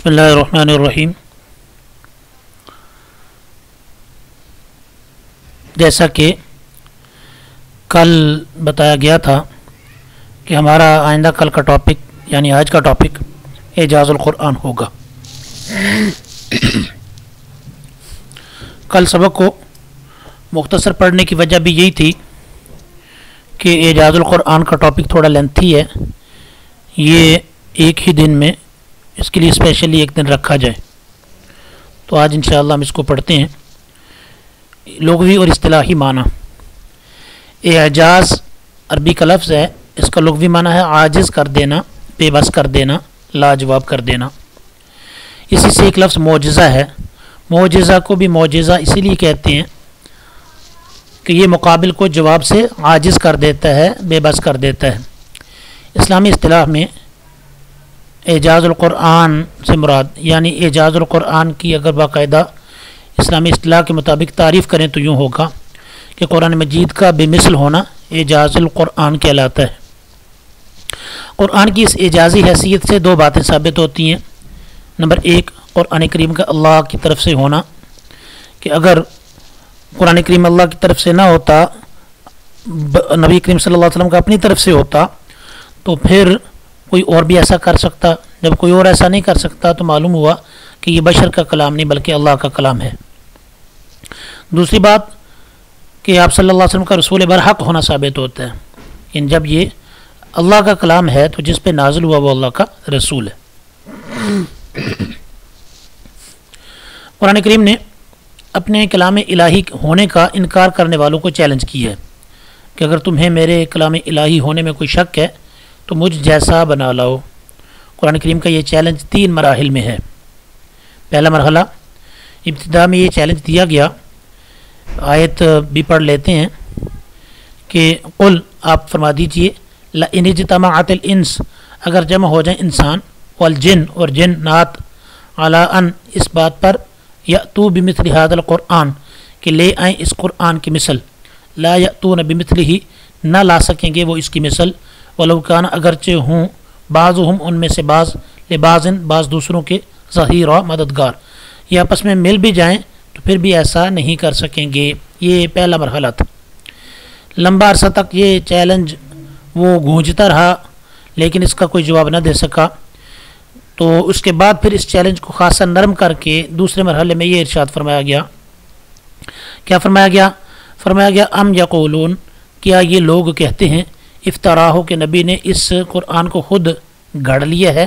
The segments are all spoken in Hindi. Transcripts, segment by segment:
बिस्मिल्लाहिर्रहमानिर्रहीम। जैसा कि कल बताया गया था कि हमारा आइंदा कल का टॉपिक यानी आज का टॉपिक एजाज़ुल कुरान होगा। कल सबक को मुख्तसर पढ़ने की वजह भी यही थी कि एजाज़ुल कुरान का टॉपिक थोड़ा लेंथी है, ये एक ही दिन में इसके लिए स्पेशली एक दिन रखा जाए। तो आज इंशाअल्लाह हम इसको पढ़ते हैं। लुग़वी और इस्तिलाही माना। एजाज़ अरबी का लफ्ज़ है, इसका लुग़वी माना है आजिज़ कर देना, बेबस कर देना, लाजवाब कर देना। इसी से एक लफ्ज़ मोजज़ा है। मोजज़ा को भी मोजज़ा इसीलिए कहते हैं कि ये मुकाबिल को जवाब से आजिज़ कर देता है, बेबस कर देता है। इस्लामी इस्तिलाह में एजाज़ुल कुरान से मुराद यानी एजाज़ुल कुरान की अगर बाकायदा इस्लामी इस्तिलाह के मुताबिक तारीफ़ करें तो यूँ होगा कि कुरान मजीद का बेमिसल होना एजाज़ुल कुरान कहलाता है। कुरान की इस एजाज़ी हैसियत से दो बातें साबित होती हैं। नंबर एक, कुरान करीम का अल्लाह की तरफ से होना, कि अगर कुरान करीम अल्लाह की तरफ से ना होता, नबी करीम सल्लल्लाहु अलैहि वसल्लम का अपनी तरफ से होता, तो फिर कोई और भी ऐसा कर सकता। जब कोई और ऐसा नहीं कर सकता तो मालूम हुआ कि ये बशर का कलाम नहीं बल्कि अल्लाह का कलाम है। दूसरी बात कि आप सल्लल्लाहु अलैहि वसल्लम का रसूल बरहक होना साबित होता है। इन जब ये अल्लाह का कलाम है तो जिस पे नाजिल हुआ वो अल्लाह का रसूल है। कुरान करीम ने अपने कलाम इलाही होने का इनकार करने वालों को चैलेंज किया है कि अगर तुम्हें मेरे कलाम इलाही होने में कोई शक है तो मुझ जैसा बना लाओ। कुरान करीम का ये चैलेंज 3 मराहिल में है। पहला मरहला, इब्तिदा में ये चैलेंज दिया गया, आयत भी पढ़ लेते हैं कि कुल आप फरमा दीजिए ला इन इज्तमाअतिल इंस, अगर जमा हो जाए इंसान वल जिन और जिन्नात अला अन इस बात पर यअतू बिमिथलि हादल कुरान कि ले आए इस कुरान की मिसल, ला यअतून बिमिथलिही न ला सकेंगे वो इसकी मिसल, वलौ कान अगरचे हों बाज़ुहुम उनमें से बाज़ लिबाज़िन बाज़ दूसरों के ज़हीरा मददगार, ये आपस में मिल भी जाएं तो फिर भी ऐसा नहीं कर सकेंगे। ये पहला मरहला था। लंबा अरसा तक ये चैलेंज वो गूंजता रहा लेकिन इसका कोई जवाब न दे सका। तो उसके बाद फिर इस चैलेंज को खासा नरम करके दूसरे मरहले में ये इरशाद फरमाया गया। क्या फरमाया गया? फरमाया गया अम यक़ूलून, क्या ये लोग कहते हैं, इफ्तराहो के नबी ने इस कुरान को खुद गढ़ लिया है।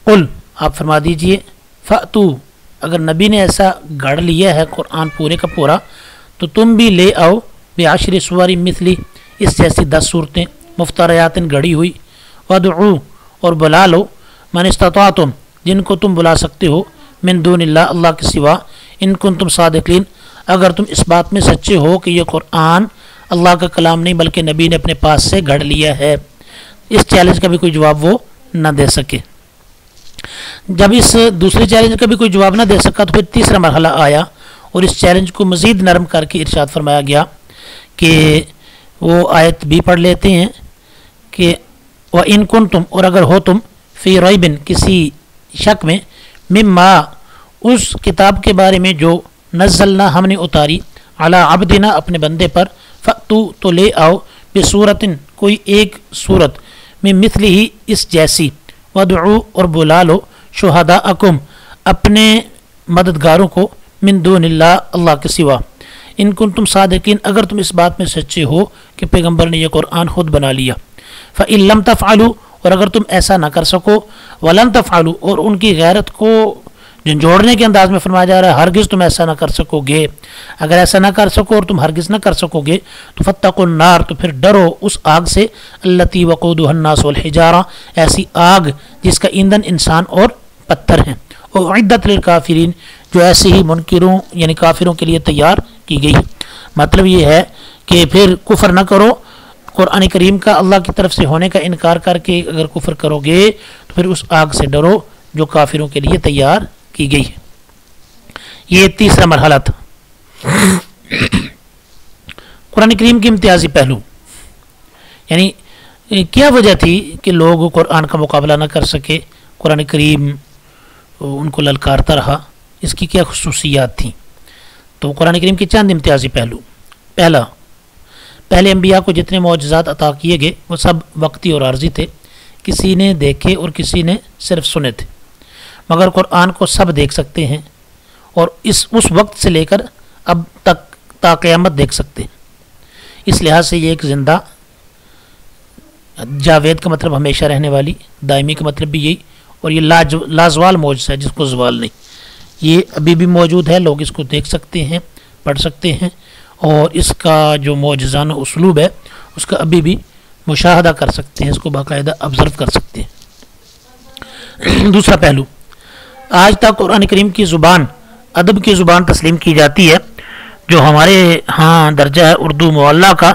कुल आप फरमा दीजिए फ़अतू, अगर नबी ने ऐसा गढ़ लिया है कुरान पूरे का पूरा तो तुम भी ले आओ बेआशरी सुवारी मिथली, इस जैसी 10 सूरतें मुफ्तरयातिन गढ़ी हुई, वदऊ और बुला लो मन इस्तताअतुम जिनको तुम बुला सकते हो, मिन दूनिल्लाह अल्लाह के सिवा, इन कुंतुम सादिकीन अगर तुम इस बात में सच्चे हो कि यह कुरान अल्लाह का कलाम नहीं बल्कि नबी ने अपने पास से गढ़ लिया है। इस चैलेंज का भी कोई जवाब वो न दे सके। जब इस दूसरे चैलेंज का भी कोई जवाब न दे सका तो फिर तीसरा मरहला आया और इस चैलेंज को मज़ीद नरम करके इरशाद फरमाया गया कि वो आयत भी पढ़ लेते हैं कि व इन कुंतुम, और अगर हो तुम फ़ी रैबिन किसी शक में, मिम्मा उस किताब के बारे में जो नज़्ज़लना हमने उतारी, अला अब्दिना अपने बंदे पर, फ़अतू तो ले आओ बेसूरतिन कोई एक सूरत, में मिथली ही इस जैसी, वदऊ और बुला लो शुहदाअकुम अपने मददगारों को, मिन दूनिल्लाह अल्लाह के सिवा, इन कुंतुम सादिकीन अगर तुम इस बात में सच्चे हो कि पैगम्बर ने यह कुरान खुद बना लिया। फ़इन लम तफ़अलू, और अगर तुम ऐसा ना कर सको, वलन तफ़अलू और उनकी गैरत को झंझोड़ने के अंदाज में फरमाया जा रहा है हरगिज़ तुम ऐसा ना कर सकोगे। अगर ऐसा ना कर सको और तुम हरगिज़ ना कर सकोगे तो फत्तकुन नार, तो फिर डरो उस आग से, अल्लती वक़ूदुहा अन्नास वल हिजारा, ऐसी आग जिसका ईंधन इंसान और पत्थर हैं, और उइद्दत लिल काफिरीन जो ऐसे ही मुनकिरों यानी काफिरों के लिए तैयार की गई। मतलब ये है कि फिर कुफ्र न करो, कुरान करीम का अल्लाह की तरफ से होने का इनकार करके अगर कुफ्र करोगे तो फिर उस आग से डरो जो काफिरों के लिए तैयार की गई है। ये तीसरा मरहला था। कुरान करीम के इम्तियाजी पहलू यानी क्या वजह थी कि लोग कुरान का मुकाबला न कर सके। कुरान करीम उनको ललकारता रहा, इसकी क्या खसूसियात थी। तो कुरान करीम के चंद इम्तियाजी पहलू। पहला, पहले अम्बिया को जितने मौजज़ात अता किए गए वो सब वक्ती और आर्जी थे, किसी ने देखे और किसी ने सिर्फ सुने थे, मगर कुरान को सब देख सकते हैं और उस वक्त से लेकर अब तक ता क़यामत देख सकते हैं। इस लिहाज से ये एक ज़िंदा, जावेद का मतलब हमेशा रहने वाली, दायमी का मतलब भी यही, और ये लाजवाल मौजज़ा है जिसको ज़वाल नहीं, ये अभी भी मौजूद है। लोग इसको देख सकते हैं, पढ़ सकते हैं और इसका जो मौजज़ाना उसलूब है उसका अभी भी मुशाहदा कर सकते हैं, इसको बाकायदा ऑब्ज़र्व कर सकते हैं। दूसरा पहलू, आज तक कुरान करीम की ज़ुबान अदब की ज़ुबान तस्लीम की जाती है। जो हमारे यहाँ दर्जा है उर्दू मुअल्ला का,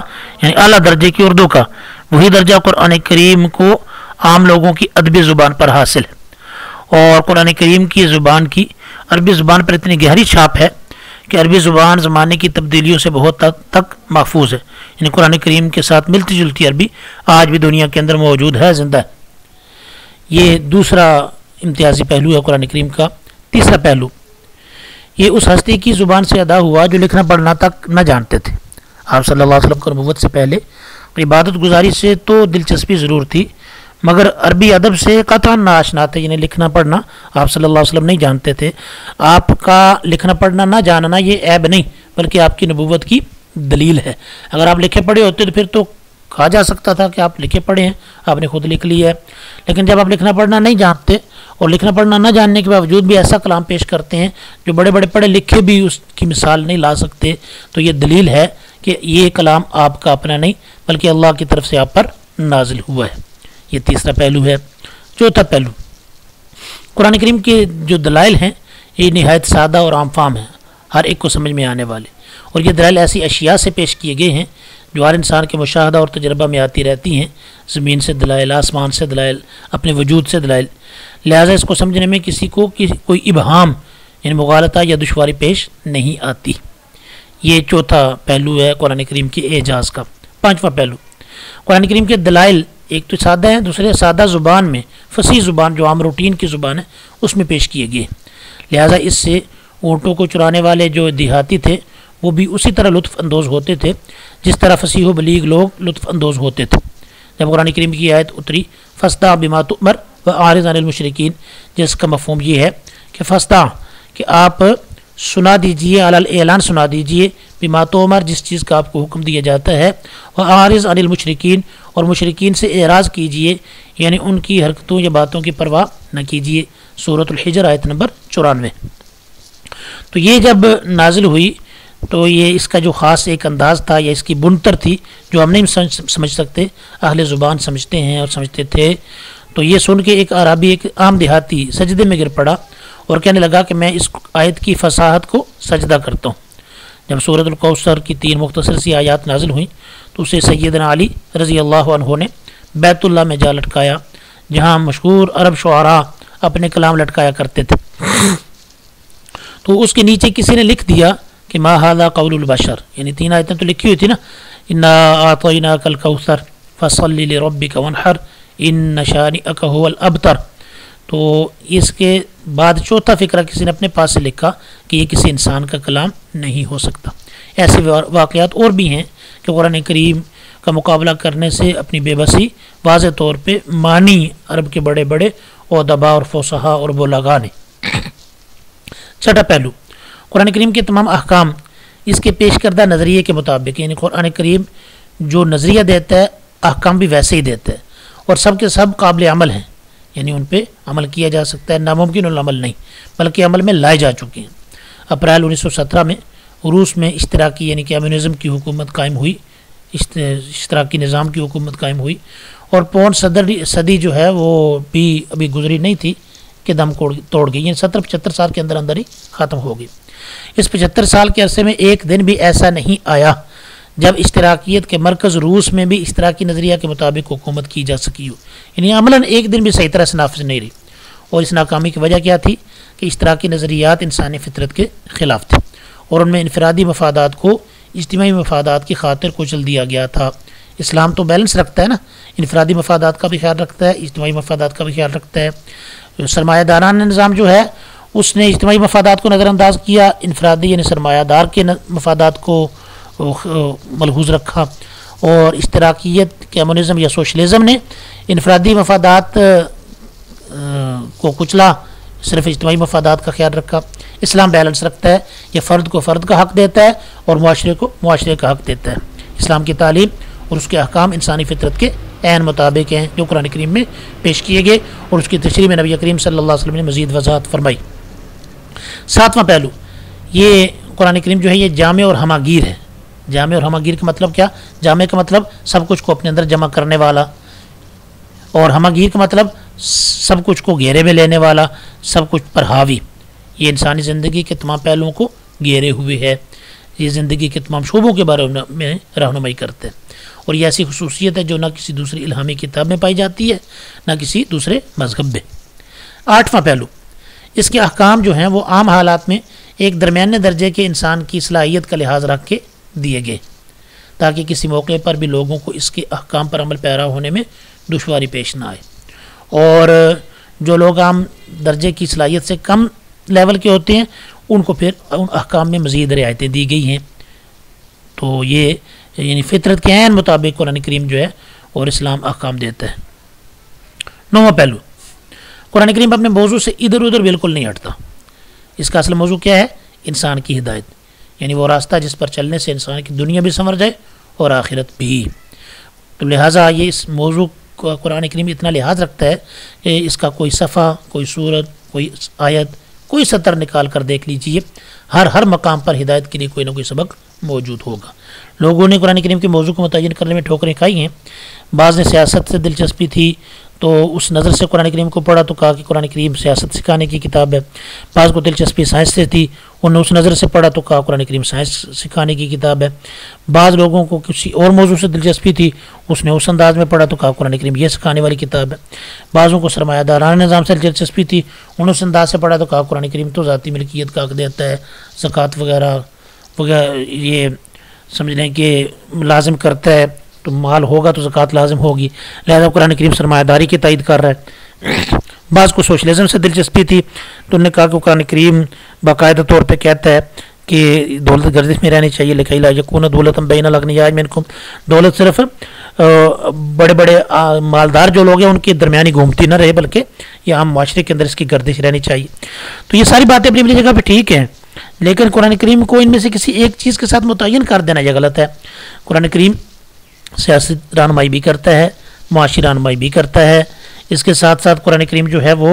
यानी आला दर्जे की उर्दू का, वही दर्जा कुरान करीम को आम लोगों की अदबी ज़ुबान पर हासिल है। और कुरान करीम की ज़ुबान की अरबी ज़ुबान पर इतनी गहरी छाप है कि अरबी ज़ुबान ज़माने की तब्दीलियों से बहुत तक महफूज है। यानी कुरान करीम के साथ मिलती जुलती अरबी आज भी दुनिया के अंदर मौजूद है, ज़िंदा है। ये दूसरा इम्तियाजी पहलू है कुरान करीम का। तीसरा पहलू, ये उस हस्ती की ज़ुबान से अदा हुआ जो लिखना पढ़ना तक न जानते थे। आप सल्लल्लाहु अलैहि वसल्लम को नबुव्वत से पहले इबादत गुजारी से तो दिलचस्पी ज़रूर थी, मगर अरबी अदब से कतई नाआशना थे, यानी लिखना पढ़ना आप सल्लल्लाहु अलैहि वसल्लम नहीं जानते थे। आपका लिखना पढ़ना ना जानना ये ऐब नहीं, बल्कि आपकी नबुव्वत की दलील है। अगर आप लिखे पढ़े होते तो फिर तो कहा जा सकता था कि आप लिखे पढ़े हैं, आपने खुद लिख लिया है। लेकिन जब आप लिखना पढ़ना नहीं जानते और लिखना पढ़ना ना जानने के बावजूद भी ऐसा कलाम पेश करते हैं जो बड़े बड़े पढ़े लिखे भी उसकी मिसाल नहीं ला सकते, तो ये दलील है कि ये कलाम आपका अपना नहीं बल्कि अल्लाह की तरफ से आप पर नाजिल हुआ है। ये तीसरा पहलू है। चौथा पहलू, कुरान करीम के जो दलाइल हैं ये नहायत सादा और आम फाम हैं, हर एक को समझ में आने वाले, और ये दलाइल ऐसी अशिया से पेश किए गए हैं जो हर इंसान के मुशाहदा और तजर्बा में आती रहती हैं। ज़मीन से दलाइल, आसमान से दलाइल, अपने वजूद से दलाइल, लिहाजा इसको समझने में किसी को कोई इबहाम यानी मुगालता या दुश्वारी पेश नहीं आती। ये चौथा पहलू है कुरान करीम के एजाज़ का। पाँचवा पहलू, कुरान करीम के दलाइल एक तो सादा है, दूसरे सादा ज़ुबान में, फसी ज़ुबान जो आम रूटीन की ज़ुबान है उसमें पेश किए गए। लिहाजा इससे ऊँटों को चुराने वाले जो देहाती थे वो भी उसी तरह लुत्फ़ अंदोज़ होते थे जिस तरह फसीह बलीग लोग लुत्फ़ अंदोज़ होते थे। जब कुरान करीम की आयत उतरी फ़स्ता बिमा तुमर व आरिज़ अनिल मुशरिकीन, जिसका मफ़हूम ये है कि फ़स्ता कि आप सुना दीजिए, अलल ऐलान सुना दीजिए, बिमा तुमर जिस चीज़ का आपको हुक्म दिया जाता है, व आरिज़ अनिल मुशरिकीन और मुशरिकीन से एराज़ कीजिए, यानी उनकी हरकतों या बातों की परवाह न कीजिए। सूरतुल हिजर आयत नंबर 94। तो ये जब नाजिल हुई तो ये इसका जो ख़ास एक अंदाज़ था या इसकी बुनतर थी जो हम नहीं समझ सकते, अहले ज़ुबान समझते हैं और समझते थे। तो ये सुन के एक अरबी, एक आम देहाती सजदे में गिर पड़ा और कहने लगा कि मैं इस आयत की फसाहत को सजदा करता हूँ। जब सूरतुल कौसर की 3 मुख्तसर सी आयात नाजिल हुई तो उसे सैयदना अली रज़ी अल्लाह अन्हु ने बैतुल्लाह में जा लटकाया, जहाँ मशहूर अरब शुआरा अपने कलाम लटकाया करते थे। तो उसके नीचे किसी ने लिख दिया कि मा हाज़ा क़ौलुल बशर, यानी 3 आयतें तो लिखी हुई थी ना, इन्ना आतैनाकल कौसर फसल्लि लिरब्बिका वनहर इन्न शानिअका हुवल अबतर। तो इसके बाद चौथा फ़िक्रा किसी ने अपने पास से लिखा कि ये किसी इंसान का कलाम नहीं हो सकता। ऐसे वाक़यात और भी हैं कि कुरान करीम का मुकाबला करने से अपनी बेबसी वाज़े तौर पे मानी अरब के बड़े बड़े उदबा और फुसहा और बुलगा ने। छठा पहलू, कुरान करीम के तमाम अहकाम इसके पेश करदा नज़रिए के मुताबिक, यानी कुरान करीम जो नज़रिया देता है अहकाम भी वैसे ही देता है और सब के सब काबिल अमल हैं, यानी उन पर अमल किया जा सकता है, नामुमकिन अमल नहीं बल्कि अमल में लाए जा चुके हैं। अप्रैल 1917 में रूस में इश्तराकी यानी कम्युनिज़म की हुकूमत कायम हुई, इश्तराकी निज़ाम की हुकूमत कायम हुई और पौन सदी जो है वो भी अभी गुजरी नहीं थी कि दम तोड़ गई, यानी 70-75 साल के अंदर अंदर ही ख़त्म हो गई। इस 75 साल के अरसे में एक दिन भी ऐसा नहीं आया जब इश्तराकियत के मरकज़ रूस में भी इश्तराकी नज़रिया के मुताबिक हुकूमत की जा सकी हो, यानी अमलन एक दिन भी सही तरह से नाफिज नहीं रही। और इस नाकामी की वजह क्या थी कि इश्तराकी नज़रियात इंसानी फितरत के ख़िलाफ़ थे और उनमें इनफरादी मफादात को इज्तिमाई मफादात की खातिर कुचल दिया गया था। इस्लाम तो बैलेंस रखता है ना, इनफरादी मफादात का भी ख्याल रखता है, इज्तिमाई मफादात का भी ख्याल रखता है। सरमायादाराना निज़ाम जो है उसने इज्तिमाई मफादात को नज़रअंदाज किया, इनफरादी यानी सरमायादार के मफादात को मलहूज़ रखा, और इश्तराकियत कम्युनिज़म या सोशलिज़म ने इनफरादी मफादात को कुचला, सिर्फ इज्तिमाई मफादात का ख्याल रखा। इस्लाम बैलेंस रखता है, यह फ़र्द को फ़र्द का हक़ देता है और मुआशरे को मुआशरे का हक़ देता है। इस्लाम की तालीम और उसके अहकाम इंसानी फितरत के ऐन मुताबिक हैं जो कुरान करीम में पेश किए गए, और उसकी तशरीह में नबी करीम सल्लल्लाहु अलैहि वसल्लम ने मज़ीद वज़ाहत फरमाई। सातवां पहलू, ये कुरान करीम जो है ये जामे और हमागीर है। जामे और हमागीर का मतलब क्या? जामे का मतलब सब कुछ को अपने अंदर जमा करने वाला, और हमागीर का मतलब सब कुछ को घेरे में लेने वाला, सब कुछ पर हावी। ये इंसानी ज़िंदगी के तमाम पहलुओं को घेरे हुए है, ये ज़िंदगी के तमाम शोबों के बारे में रहनुमाई करते हैं, और ये ऐसी खसूसियत है जो ना किसी दूसरी इल्हामी किताब में पाई जाती है, ना किसी दूसरे मज़हब में। आठवां पहलू, इसके अहकाम जो हैं वो आम हालात में एक दरमियाने दर्जे के इंसान की सलाहियत का लिहाज रख के दिए गए, ताकि किसी मौके पर भी लोगों को इसके अहकाम पर अमल पैरा होने में दुश्वारी पेश ना आए। और जो लोग आम दर्जे की सलाहियत से कम लेवल के होते हैं उनको फिर उन अहकाम में मज़ीद रियायतें दी गई हैं। तो ये यानी फितरत के ऐन मुताबिक कुरान करीम जो है और इस्लाम अहकाम देता है। नौवां पहलू, कुरान करीम अपने मौजू से इधर उधर बिल्कुल नहीं हटता। इसका असल मौजू क्या है? इंसान की हिदायत, यानी वो रास्ता जिस पर चलने से इंसान की दुनिया भी संवर जाए और आखिरत भी। तो लिहाजा ये इस मौजू का कुरान करीम इतना लिहाज रखता है कि इसका कोई सफ़ा, कोई सूरत, कोई आयत, कोई सतर निकाल कर देख लीजिए, हर मकाम पर हिदायत के लिए कोई ना कोई सबक मौजूद होगा। लोगों ने कुरान करीम के मौजू को मुतय्यन करने में ठोकरें खाई हैं। बाज़ ने सियासत से दिलचस्पी थी तो उस नज़र से कुरान करीम को पढ़ा तो कहा कि कुरान करीम सियासत सिखाने की किताब है। बाज़ को दिलचस्पी साइंस से थी, उन्होंने उस नज़र से पढ़ा तो कहा कुरान करीम साइंस सिखाने की किताब है। बाज़ लोगों को किसी और मौजू से दिलचस्पी थी, उसने उस अंदाज में पढ़ा तो कहा कुरान करीम ये सिखाने वाली किताब है। बाज़ों को सरमायादाराना निज़ाम से दिलचस्पी थी, उन्होंने उस अंदाज से पढ़ा तो कहा कुरान करीम तो ज़ाती मिल्कियत का हक़ देता है, ज़कात वगैरह ये समझ लें कि लाजिम करता है, तो माल होगा तो ज़कात लाजिम होगी, लिहाजा कुरान करीम सरमायादारी की तायद कर रहा है। बाज़ को सोशलिज़म से दिलचस्पी थी तो उन्होंने कहा कि कुरान करीम बाकायदा तौर पे कहता है कि दौलत गर्दिश में रहनी चाहिए, लिखा ला यकून दौलत बैन लगनियाज मिनकुम, दौलत सिर्फ बड़े बड़े मालदार जो लोग हैं उनके दरमियानी घूमती ना रहे, बल्कि ये आम माशरे के अंदर इसकी गर्दिश रहनी चाहिए। तो ये सारी बातें अपनी अपनी जगह पर ठीक हैं, लेकिन कुरान करीम को इनमें से किसी एक चीज़ के साथ मुतय्यन कर देना यह गलत है। कुरान करीम सियासी रहनुमाई भी करता है, माशी रहनुमाई भी करता है, इसके साथ साथ कुरान करीम जो है वो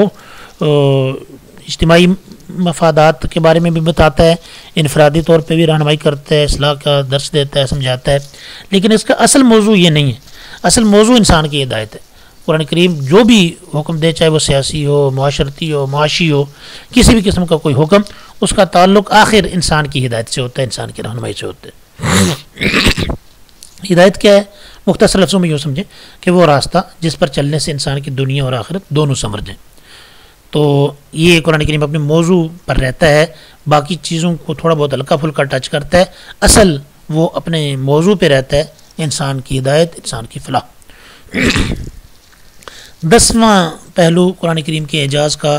इज्तिमाई मफादात के बारे में भी बताता है, इनफरादी तौर पे भी रहनुमाई करता है, इस्लाह का दर्स देता है, समझाता है। लेकिन इसका असल मौजू ये नहीं है, असल मौजू इंसान की हिदायत है। कुरान करीम जो भी हुक्म दे, चाहे वो सियासी हो, माशरती हो, माशी हो, किसी भी किस्म का कोई हुक्म, उसका ताल्लुक आखिर इंसान की हिदायत से होता है, इंसान की रहनुमाई से होता है। हिदायत क्या है? मुख्तसर लफ्ज़ों में यूँ समझें कि वो रास्ता जिस पर चलने से इंसान की दुनिया और आखिरत दोनों संवर जाएँ। तो ये कुरान करीम अपने मौजू पर रहता है, बाकी चीज़ों को थोड़ा बहुत हल्का फुल्का टच करता है, असल वो अपने मौजू पे रहता है, इंसान की हिदायत, इंसान की फलाह। 10वां पहलू कुरान करीम के एजाज़ का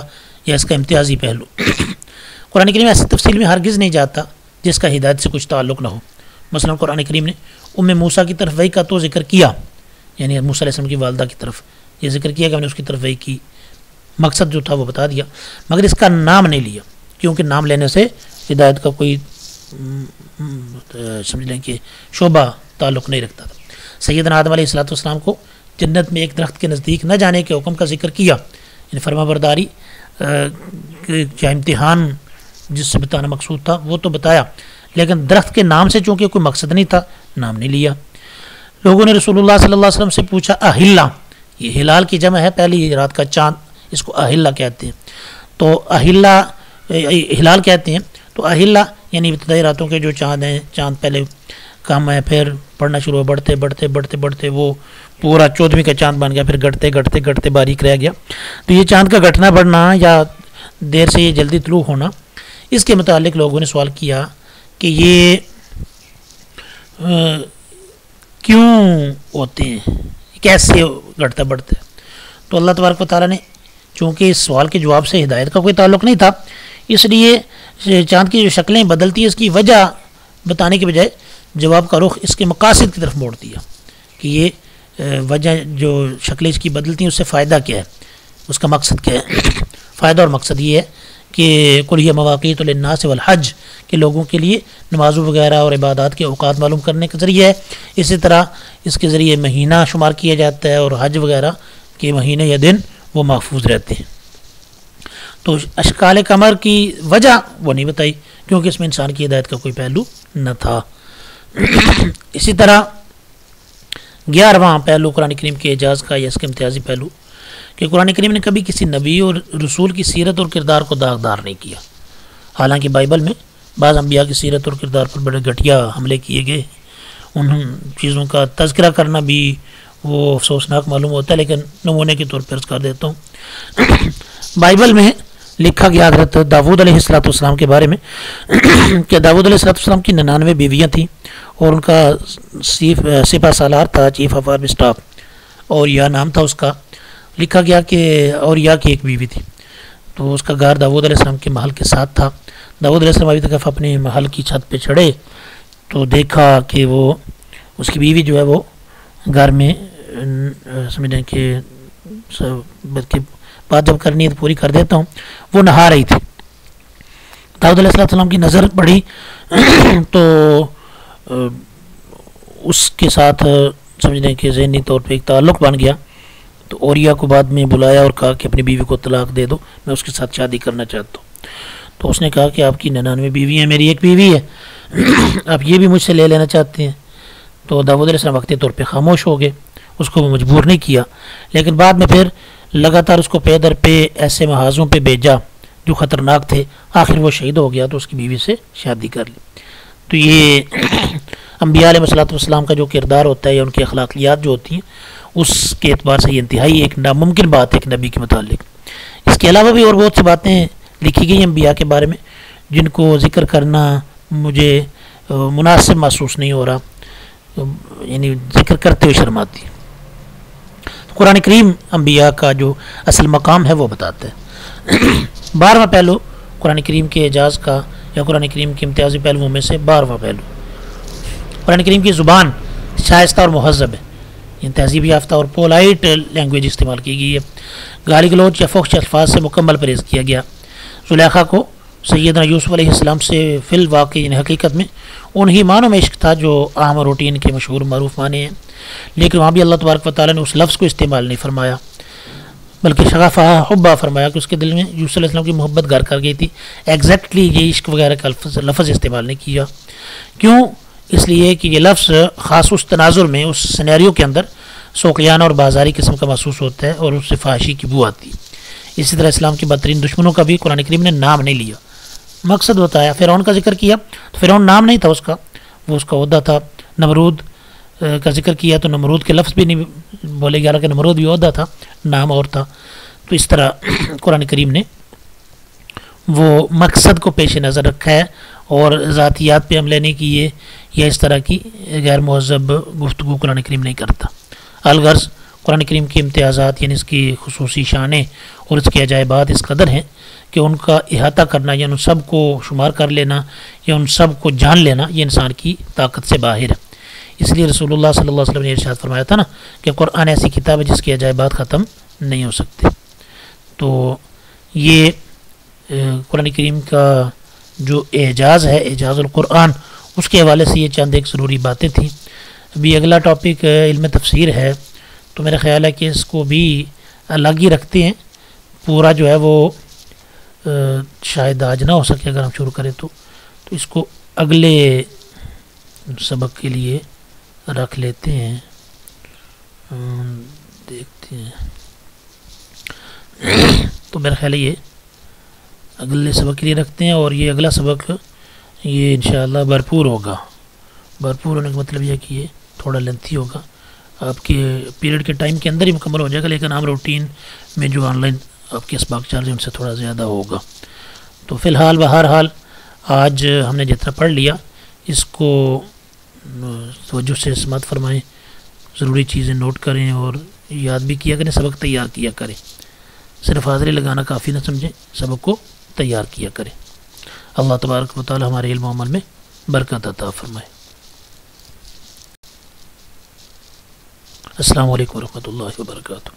या इसका इम्तियाज़ी पहलू, कुरान करीम ऐसी तफसील में हरगिज़ नहीं जाता जिसका हिदायत से कुछ ताल्लुक़ ना हो। मसलन कुरान करीम ने उम्मे मूसा की तरफ वही का तो जिक्र किया, यानी मूसा अलैहिस्सलाम की वालदा की तरफ ये जिक्र किया कि हमने उसकी तरफ वही की, मकसद जो था वो बता दिया, मगर इसका नाम नहीं लिया, क्योंकि नाम लेने से हिदायत का कोई समझ लें कि शोबा ताल्लुक़ नहीं रखता था। सैयदना आदम अलैहिस्सलाम को जन्नत में एक दरख्त के नज़दीक न जाने के हुक्म का जिक्र किया, इन फरमाबरदारी क्या इम्तिहान जिससे बताना मकसूद था वो तो बताया, लेकिन दरख्त के नाम से चूँकि कोई मकसद नहीं था, नाम नहीं लिया। लोगों ने रसूलुल्लाह सल्लल्लाहु अलैहि वसल्लम से पूछा अहिल्ला, ये हिलाल की जमा है पहली रात का चाँद, इसको अहिल्ला कहते हैं। तो अहिल्ला हिलाल कहते हैं, तो अहिल्ला यानी इब्तिदाई रातों के जो चाँद हैं, चाँद पहले कम है, फिर पढ़ना शुरू हुआ, बढ़ते बढ़ते बढ़ते बढ़ते वो पूरा 14वीं का चाँद बन गया, फिर घटते घटते घटते बारीक रह गया। तो ये चाँद का घटना बढ़ना या देर से ये जल्दी तुलू होना, इसके मुतालिक लोगों ने सवाल किया कि ये क्यों होते हैं, कैसे घटते बढ़ते। तो अल्लाह तबारक व तआला ने चूँकि इस सवाल के जवाब से हिदायत का कोई ताल्लुक़ नहीं था, इसलिए चाँद की जो शक्लें बदलती है इसकी वजह बताने के बजाय जवाब का रुख इसके मकासद की तरफ मोड़ दिया कि ये वजह जो शक्लें इसकी बदलती हैं उससे फ़ायदा क्या है, उसका मकसद क्या है। फ़ायदा और मकसद ये है कि कुल हिय मवाक़ीत लिन्नास वल हज के लोगों के लिए नमाज़ों वगैरह और इबादत के औकात मालूम करने का ज़रिया है। इसी तरह इसके ज़रिए महीना शुमार किया जाता है और हज वगैरह के महीने या दिन वो महफूज रहते हैं। तो अशकाल कमर की वजह वो नहीं बताई क्योंकि इसमें इंसान की हिदायत का कोई पहलू न था। इसी तरह 11वां पहलू कुरान करीम के एजाज़ का या इसके इम्तियाज़ी पहलू कि कुरान करीम ने कभी किसी नबी और रसूल की सीरत और किरदार को दागदार नहीं किया। हालांकि बाइबल में बाज़ अम्बिया की सीरत और किरदार पर बड़े घटिया हमले किए गए, उन चीज़ों का तज़किरा करना भी वो अफसोसनाक मालूम होता है, लेकिन नमूने के तौर पर अर्ज़ कर देता हूँ। बाइबल में लिखा गया हज़रत दाऊद अलैहिस्सलाम के बारे में कि दाऊद अलैहिस्सलाम की 99 बीवियाँ थीं और उनका सिपा सालार था, चीफ ऑफ आर्मी स्टाफ, और यह नाम था उसका। लिखा गया कि और या की एक बीवी थी, तो उसका घर दाऊद अलैहिस्सलाम के महल के साथ था। दाऊद अलैहिस्सलाम अभी तक अपने महल की छत पे चढ़े तो देखा कि वो उसकी बीवी जो है वो घर में समझें कि बल्कि बात जब करनी है तो पूरी कर देता हूँ, वो नहा रही थी। दाऊद अलैहिस्सलाम की नज़र पड़ी तो उसके साथ समझने के ज़हनी तौर पे एक ताल्लुक़ बन गया। तो औरिया को बाद में बुलाया और कहा कि अपनी बीवी को तलाक दे दो, मैं उसके साथ शादी करना चाहता हूँ। तो उसने कहा कि आपकी 99 बीवी हैं, मेरी एक बीवी है, आप ये भी मुझसे ले लेना चाहते हैं। तो दाऊद अलैहिस्सलाम वक्ती तौर पे खामोश हो गए, उसको मजबूर नहीं किया, लेकिन बाद में फिर लगातार उसको पे दर पे ऐसे महाजों पे भेजा जो ख़तरनाक थे। आखिर वो शहीद हो गया तो उसकी बीवी से शादी कर ली। तो ये अम्बिया अलैहिस्सलाम का जो किरदार होता है या उनकी अखलाकियात जो होती हैं उसके एतबार से ये इंतहाई एक नामुमकिन बात है एक नबी के मुतालिक। इसके अलावा भी और बहुत सी बातें लिखी गई अम्बिया के बारे में जिनको ज़िक्र करना मुझे मुनासिब महसूस नहीं हो रहा, यानी ज़िक्र करते हुए शर्म आती है। कुरान करीम अम्बिया का जो असल मकाम है वो बताता है। 12वां पहलू कुरान करीम के एजाज़ का या कुरान करीम के इम्तियाज़ी पहलुओं में से 12वां पहलू, कुरान करीम की ज़ुबान शाइस्ता और महज़ब है, तहज़ीब याफ्ता और पोलाइट लैंग्वेज इस्तेमाल की गई है। गाली गलोच या फ़ोक्श अल्फाज से मुकम्मल परहेज़ किया गया। ज़ुलेखा को सैयदना यूसुफ़ अलैहिस्सलाम से फ़िल वाक़ई हकीकत में उन्हीं मानों में इश्क था जो आम रूटीन के मशहूर मरूफ माने हैं, लेकिन वहाँ भी अल्लाह तबारक व तआला ने उस लफ्ज़ को इस्तेमाल नहीं फरमाया बल्कि शगाफ़ा हुब्बा फरमाया कि उसके दिल में यूसुफ़ अलैहिस्सलाम की मोहब्बत घर कर गई थी। एग्जैक्टली ये इश्क वगैरह का लफ्ज़ इस्तेमाल नहीं किया। क्यों? इसलिए कि ये लफ्ज़ ख़ास उस तनाजुर में उस सिनेरियो के अंदर सोकियाना और बाजारी किस्म का महसूस होता है और उससे फाहिशी की बू आती है। इसी तरह इस्लाम के बदतरीन दुश्मनों का भी कुरान करीम ने नाम नहीं लिया, मकसद बताया। फ़िरौन का जिक्र किया तो फ़िरौन नाम नहीं था उसका, वो उसका ओहदा था। नमरूद का जिक्र किया तो नमरूद के लफ्ज़ भी नहीं बोले गया, कि नमरूद भी ओहदा था, नाम और था। तो इस तरह कुरान करीम ने वो मकसद को पेश नज़र रखा है और ज़ातियात पे हमले नहीं किए या इस तरह की गैर महज़ब गुफ्तगू कुरान करीम नहीं करता। अलगर्ज़ कुरान करीम की इम्तियाज़ात यानी इसकी खुसूसी शानें और इसके अजायबात इस कदर हैं कि उनका इहाता करना या उन सब को शुमार कर लेना या उन सब को जान लेना ये इंसान की ताकत से बाहर है। इसलिए रसूलुल्लाह सल्लल्लाहु अलैहि वसल्लम ने इरशाद फरमाया था ना कि कुरान ऐसी किताब है जिसके अजायबात ख़त्म नहीं हो सकते। तो ये कुरान करीम का जो एजाज़ है, एजाज़ुल कुरान, उसके हवाले से ये चंद एक ज़रूरी बातें थी। अभी अगला टॉपिक इल्म तफसीर है, तो मेरा ख़्याल है कि इसको भी अलग ही रखते हैं। पूरा जो है वो शायद आज ना हो सके अगर हम शुरू करें तो इसको अगले सबक के लिए रख लेते हैं। देखते हैं तो मेरा ख्याल है ये अगले सबक के लिए रखते हैं और ये अगला सबक ये इंशाअल्लाह भरपूर होगा। भरपूर होने का मतलब यह कि ये थोड़ा लेंथी होगा, आपके पीरियड के टाइम के अंदर ही मुकम्मल हो जाएगा, लेकिन आम रूटीन में जो ऑनलाइन आपके इसबाक चल रहे हैं उनसे थोड़ा ज़्यादा होगा। तो फ़िलहाल बहरहाल आज हमने जितना पढ़ लिया इसको तवज्जो से समात फरमाएँ, ज़रूरी चीज़ें नोट करें और याद भी किया करें, सबक तैयार किया करें। सिर्फ हाज़िरी लगाना काफ़ी ना समझें, सबक को तैयार किया करें। अल्लाह तबारक व तआला हमारे इल्म अमल में बरकत अता फरमाए। अस्सलामु अलैकुम व रहमतुल्लाहि व बरकातुहू।